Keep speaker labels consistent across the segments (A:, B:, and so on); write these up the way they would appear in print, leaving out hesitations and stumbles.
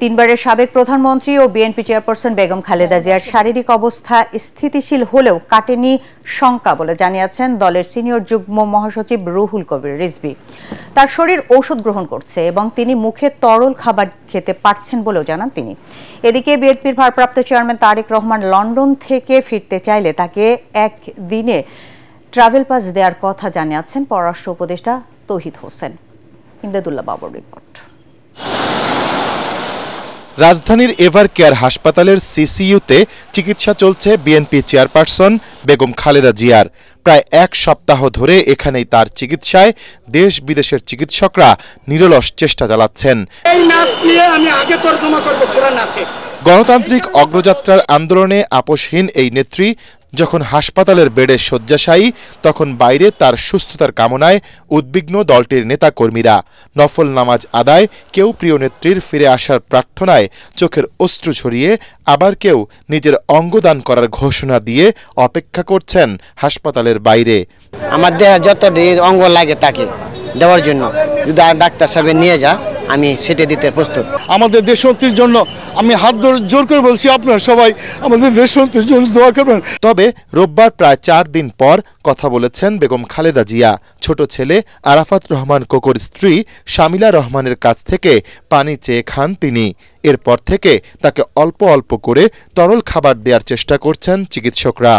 A: তিনবারের সাবেক প্রধানমন্ত্রী ও বিএনপি চেয়ারপারসন বেগম খালেদা জিয়ার শারীরিক অবস্থা স্থিতিশীল হলেও কাটেনি শঙ্কা বলে জানিয়েছেন দলের সিনিয়র যুগ্ম মহাসচিব রুহুল কবির রিজভী। তার শরীর ঔষধ গ্রহণ করছে এবং তিনি মুখে তরল খাবার খেতে পারছেন বলেও জানান তিনি। এদিকে বিএনপির ভারপ্রাপ্ত চেয়ারম্যান তারেক রহমান লন্ডন থেকে ফিরতে চাইলে তাকে একদিনে ট্রাভেল পাস দেওয়ার কথা জানিয়েছেন পররাষ্ট্র উপদেষ্টা তৌহিদ হোসেন। ইমদাদুল্লাহ বাবুর রিপোর্ট।
B: রাজধানীর এভার কেয়ার হাসপাতালের সিসিইউতে চিকিৎসা চলছে বিএনপি চেয়ারপারসন বেগম খালেদা জিয়ার। প্রায় এক সপ্তাহ ধরে এখানেই তার চিকিৎসায় দেশ বিদেশের চিকিৎসকরা নিরলস চেষ্টা চালাচ্ছেন। গণতান্ত্রিক অগ্রযাত্রার আন্দোলনে আপোষহীন এই নেত্রী যখন হাসপাতালের বেডে শয্যাশায়ী, তখন বাইরে তার সুস্থতার কামনায় উদ্বিগ্ন দলটির নেতাকর্মীরা। নফল নামাজ আদায়, কেউ প্রিয় নেত্রীর ফিরে আসার প্রার্থনায় চোখের অশ্রু ঝরিয়ে, আবার কেউ নিজের অঙ্গদান করার ঘোষণা দিয়ে অপেক্ষা করছেন হাসপাতালের বাইরে।
C: আমার দেহে যত অঙ্গ লাগে তাকে দেওয়ার জন্য যদি ডাক্তার সাহেব নিয়ে যা, আমি সেটা দিতে প্রস্তুত।
D: আমাদের দেশনেত্রীর জন্য আমি হাত ধরে জোর করে বলছি, আপনারা সবাই আমাদের দেশনেত্রীর জন্য দোয়া করবেন।
B: তবে রোববার প্রায় 4 দিন পর কথা বলেছেন বেগম খালেদা জিয়া। ছোট ছেলে আরাফাত রহমান কোকোর স্ত্রী শামিলা রহমানের কাছ থেকে পানি চেয়ে খান তিনি। এরপর থেকে তাকে অল্প অল্প করে তরল খাবার দেওয়ার চেষ্টা করছেন চিকিৎসকরা।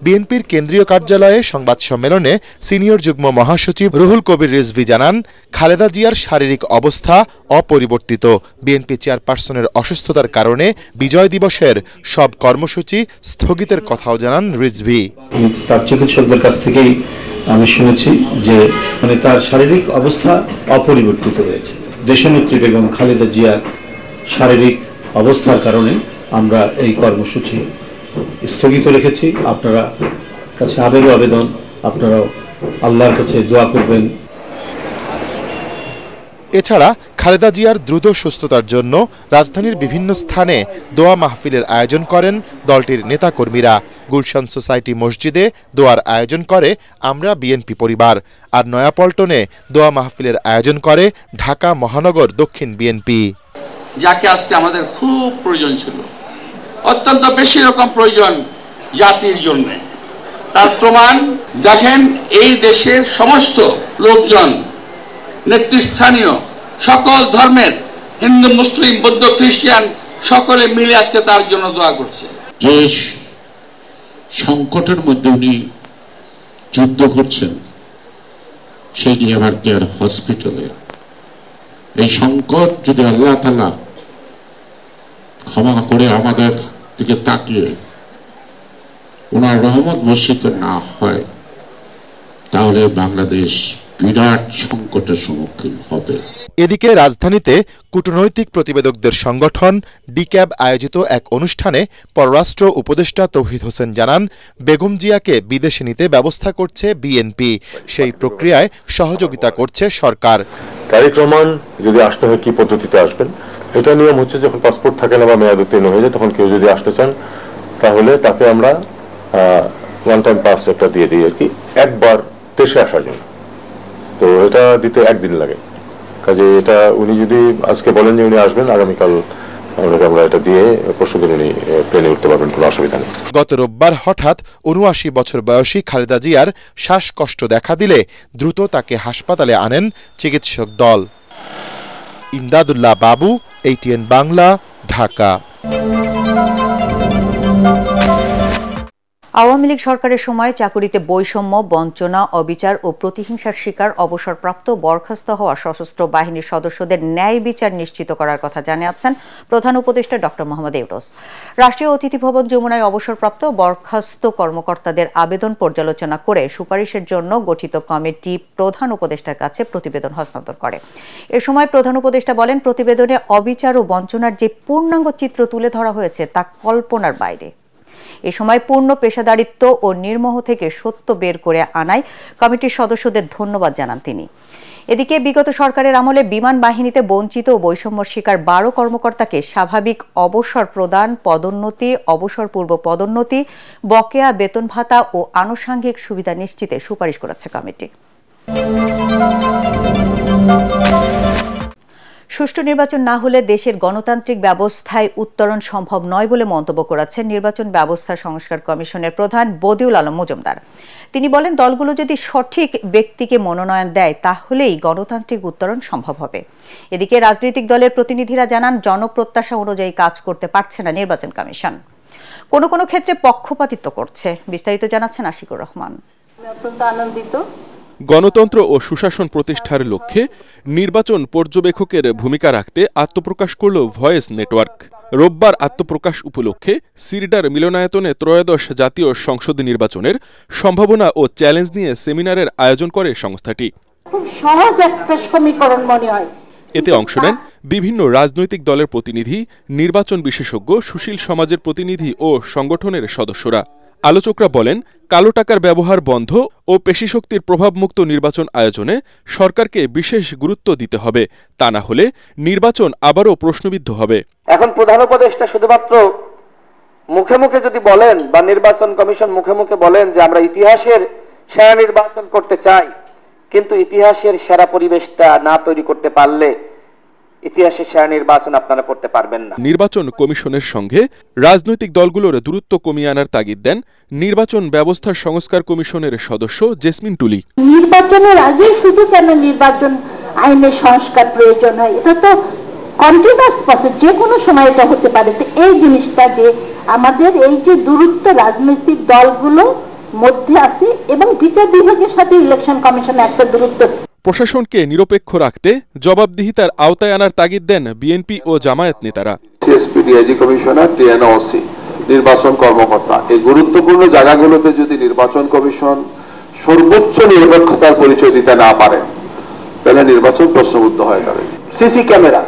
B: বিএনপির কেন্দ্রীয় কার্যালয়ে সংবাদ সম্মেলনে সিনিয়র যুগ্ম মহাসচিব রুহুল কবির রিজভী জানান, খালেদা জিয়ার শারীরিক অবস্থা অপরিবর্তিত। বিএনপি চেয়ারপারসনের অসুস্থতার কারণে বিজয় দিবসের সব কর্মসূচি স্থগিতের কথাও জানান রিজভী।
E: তার চিকিৎসকদের কাছ থেকেই আমি শুনেছি যে তার শারীরিক অবস্থা অপরিবর্তিত রয়েছে। দেশনেত্রী বেগম খালেদা জিয়ার শারীরিক অবস্থার কারণে আমরা এই কর্মসূচি স্থগিত রেখেছি। আপনারা কাছে আবেদন, আপনারা আল্লাহর কাছে দোয়া করবেন।
B: এছাড়া খালেদা জিয়ার দ্রুত সুস্থতার জন্য রাজধানীর বিভিন্ন স্থানে দোয়া মাহফিলের আয়োজন করেন দলটির নেতাকর্মীরা। গুলশান সোসাইটি মসজিদে দোয়ার আয়োজন করে আমরা বিএনপি পরিবার, আর নয়াপল্টনে দোয়া মাহফিলের আয়োজন করে ঢাকা মহানগর দক্ষিণ বিএনপি।
F: যাকে আজকে আমাদের খুব প্রয়োজন ছিল, অত্যন্ত বেশি রকম প্রয়োজন জাতির জন্য। তার প্রমাণ দেখেন, এই দেশের সমস্ত লোকজন, নেতৃস্থানীয় সকল ধর্মের, হিন্দু, মুসলিম, বৌদ্ধ, খ্রিস্টান সকলে মিলে আজকে তার জন্য দোয়া করছে।
G: যে সংকটের মধ্যে উনি যুদ্ধ করছেন, সেই এভার কেয়ার হসপিটালে এই সংকট যদি আল্লাহ তাআলা ক্ষমা করে আমাদের দিকে তাকিয়ে ওনার রহমত বর্ষিত না হয়, তাহলে বাংলাদেশ বিরাট সংকটের সম্মুখীন হবে।
B: এদিকে রাজধানীতে কূটনৈতিক প্রতিবেদকদের সংগঠন ডিক্যাব আয়োজিত এক অনুষ্ঠানে পররাষ্ট্র উপদেষ্টা তৌহিদ হোসেন জানান, বেগম জিয়াকে বিদেশে নিতে ব্যবস্থা করছে বিএনপি। সেই প্রক্রিয়ায় সহযোগিতা করছে সরকার।
H: তারেক রহমান যদি আসতে হয় কি পদ্ধতিতে আসবেন, এটা নিয়ম হচ্ছে যখন পাসপোর্ট থাকে না বা মেয়াদ উত্তীর্ণ হয়ে যায়, তখন কেউ যদি আসতে চান তাহলে তাকে আমরা ওয়ান টাইম পাস একটা দিয়ে দিই আর কি, একবার দেশে আসার জন্য। তো এটা দিতে 1 দিন লাগে। কাজে এটা উনি যদি আজকে বলেন যে উনি আসবেন, আগামীকাল আমরা এটা দিয়ে পরশুদিন উনি প্লেনে উঠতে পারবেন, কোনো অসুবিধা নেই।
B: গত রোববার হঠাৎ ৭৯ বছর বয়সী খালেদা জিয়ার শ্বাসকষ্ট দেখা দিলে দ্রুত তাকে হাসপাতালে আনেন চিকিৎসক দল। ইমদাদুল্লাহ বাবু, ATN বাংলা, ঢাকা।
A: আওয়ামী লীগ সরকারের সময় চাকুরিতে বৈষম্য, বঞ্চনা, অবিচার ও প্রতিহিংসার শিকার অবসরপ্রাপ্ত বরখাস্ত হওয়া সশস্ত্র বাহিনীর সদস্যদের ন্যায় বিচার নিশ্চিত করার কথা জানিয়েছেন প্রধান উপদেষ্টা ডক্টর মোহাম্মদ ইউনূস। রাষ্ট্রীয় অতিথি ভবন যমুনায় অবসরপ্রাপ্ত বরখাস্ত কর্মকর্তাদের আবেদন পর্যালোচনা করে সুপারিশের জন্য গঠিত কমিটি প্রধান উপদেষ্টার কাছে প্রতিবেদন হস্তান্তর করে। এ সময় প্রধান উপদেষ্টা বলেন, প্রতিবেদনে অবিচার ও বঞ্চনার যে পূর্ণাঙ্গ চিত্র তুলে ধরা হয়েছে তা কল্পনার বাইরে। এ সময় পূর্ণ পেশাদারিত্ব ও নির্মোহ থেকে সত্য বের করে আনায় কমিটির সদস্যদের ধন্যবাদ জানান তিনি। এদিকে বিগত সরকারের আমলে বিমান বাহিনীতে বঞ্চিত ও বৈষম্যের শিকার 12 কর্মকর্তাকে স্বাভাবিক অবসর প্রদান, পদোন্নতি, অবসর পূর্ব পদোন্নতি, বকেয়া বেতন ভাতা ও আনুষঙ্গিক সুবিধা নিশ্চিতে সুপারিশ করেছে কমিটি। সুষ্ঠু নির্বাচন না হলে দেশের গণতান্ত্রিক ব্যবস্থায় উত্তরণ সম্ভব নয় বলে মন্তব্য করেছেন নির্বাচন ব্যবস্থা সংস্কার কমিশনের প্রধান বদিউল আলম মজুমদার। তিনি বলেন, দলগুলো যদি সঠিক ব্যক্তিকে মনোনয়ন দেয় তাহলেই গণতান্ত্রিক উত্তরণ সম্ভব হবে। এদিকে রাজনৈতিক দলের প্রতিনিধিরা জানান, জনপ্রত্যাশা অনুযায়ী কাজ করতে পারছে না নির্বাচন কমিশন, কোনো কোনো ক্ষেত্রে পক্ষপাতিত্ব করছে। বিস্তারিত জানাচ্ছেন আশিকুর রহমান।
I: অত্যন্ত আনন্দিত।
J: গণতন্ত্র ও সুশাসন প্রতিষ্ঠার লক্ষ্যে নির্বাচন পর্যবেক্ষকের ভূমিকা রাখতে আত্মপ্রকাশ করল ভয়েস নেটওয়ার্ক। রোববার আত্মপ্রকাশ উপলক্ষে সিরডার মিলনায়তনে ত্রয়োদশ জাতীয় সংসদ নির্বাচনের সম্ভাবনা ও চ্যালেঞ্জ নিয়ে সেমিনারের আয়োজন করে সংস্থাটি।
I: খুব সহজ একটা সমীকরণ মনে হয়।
J: এতে অংশ নেন বিভিন্ন রাজনৈতিক দলের প্রতিনিধি, নির্বাচন বিশেষজ্ঞ, সুশীল সমাজের প্রতিনিধি ও সংগঠনের সদস্যরা। আলোচকরা বলেন, কালো টাকার ব্যবহার বন্ধ ও পেশিশক্তির প্রভাবমুক্ত নির্বাচন আয়োজনে সরকারকে বিশেষ গুরুত্ব দিতে হবে, তা না হলে নির্বাচন আবারও প্রশ্নবিদ্ধ হবে।
K: এখন প্রধান উপদেষ্টা শুধুমাত্র মুখে মুখে যদি বলেন বা নির্বাচন কমিশন মুখে মুখে বলেন যে আমরা ইতিহাসের সেরা নির্বাচন করতে চাই, কিন্তু ইতিহাসের সেরা পরিবেশটা না তৈরি করতে পারলে ইতিহাসের সেরা নির্বাচন আপনারা করতে পারবেন না।
J: নির্বাচন কমিশনের সঙ্গে রাজনৈতিক দলগুলোর দূরত্ব কমিয়ে আনার তাগিদ দেন নির্বাচন ব্যবস্থা সংস্কার কমিশনের সদস্য জেসমিন টুলি।
I: নির্বাচনের আগে শুধু কেন নির্বাচন আইনের সংস্কার প্রয়োজন হয়, এটা তো কন্টিনিউয়াস প্রসেস, যে কোনো সময় এটা হতে পারে। এই জিনিসটা যে আমাদের এই যে দূরত্ব রাজনৈতিক দলগুলো মধ্যে আছে এবং বিচার বিভাগের সাথে ইলেকশন কমিশনের একটা দূরত্ব।
J: প্রশাসনকে নিরপেক্ষ রাখতে জবাবদিহিতার আওতায় আনার তাগিদ দেন বিএনপি ও জামায়াত নেতারা।
L: সিএসপি, ডিআইজি কমিশনার, টিএনওসি, নির্বাচন কর্মকর্তা, এই গুরুত্বপূর্ণ জায়গাগুলোতে যদি নির্বাচন কমিশন সর্বোচ্চ নিরপেক্ষতার পরিচয় দিতে না পারে তাহলে নির্বাচন প্রশ্নবিদ্ধ হয়ে যাবে। সিসি ক্যামেরা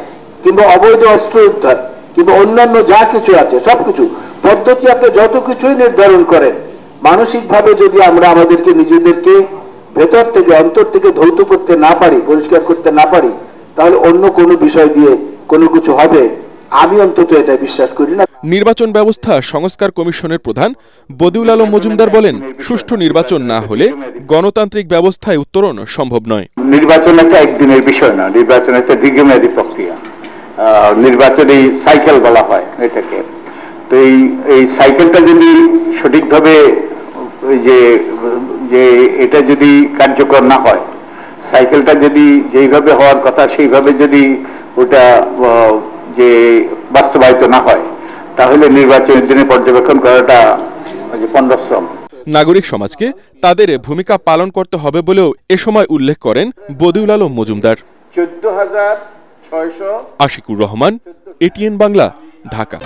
L: কিংবা অবৈধ অস্ত্র উদ্ধার কিংবা অন্যান্য যা কিছু আছে সবকিছু পদ্ধতি আপনি যত কিছুই নির্ধারণ করেন, মানসিকভাবে যদি আমরা আমাদেরকে নিজেদেরকে ভেতর থেকে অন্তর থেকে ধৌত করতে না পারি, পরিষ্কার করতে না পারি, তাহলে অন্য কোনো বিষয় দিয়ে কোনো কিছু হবে, আমি অন্তত এটা বিশ্বাস করি না।
J: নির্বাচন ব্যবস্থা সংস্কার কমিশনের প্রধান বদিউল আলম মজুমদার বলেন, সুষ্ঠু নির্বাচন না হলে গণতান্ত্রিক ব্যবস্থায় উত্তরণ সম্ভব নয়।
M: নির্বাচন একটা একদিনের বিষয় না, নির্বাচন একটা দীর্ঘমেয়াদী প্রক্রিয়া। নির্বাচন এই সাইকেল বলা হয় এটাকে। তো এই সাইকেলটা যদি সঠিকভাবে যে এটা যদি কার্যকর না হয়, সাইকেলটা যদি যেইভাবে হওয়ার কথা সেইভাবে যদি ওটা যে বাস্তবায়িত না হয়, তাহলে নির্বাচনের দিনে পর্যবেক্ষণ করাটা পণ্ডশ্রম।
J: নাগরিক সমাজকে তাদের ভূমিকা পালন করতে হবে বলেও এ সময় উল্লেখ করেন বদিউল আলম মজুমদার।
K: 14,600
J: আশিকুর রহমান, এটিএন বাংলা, ঢাকা।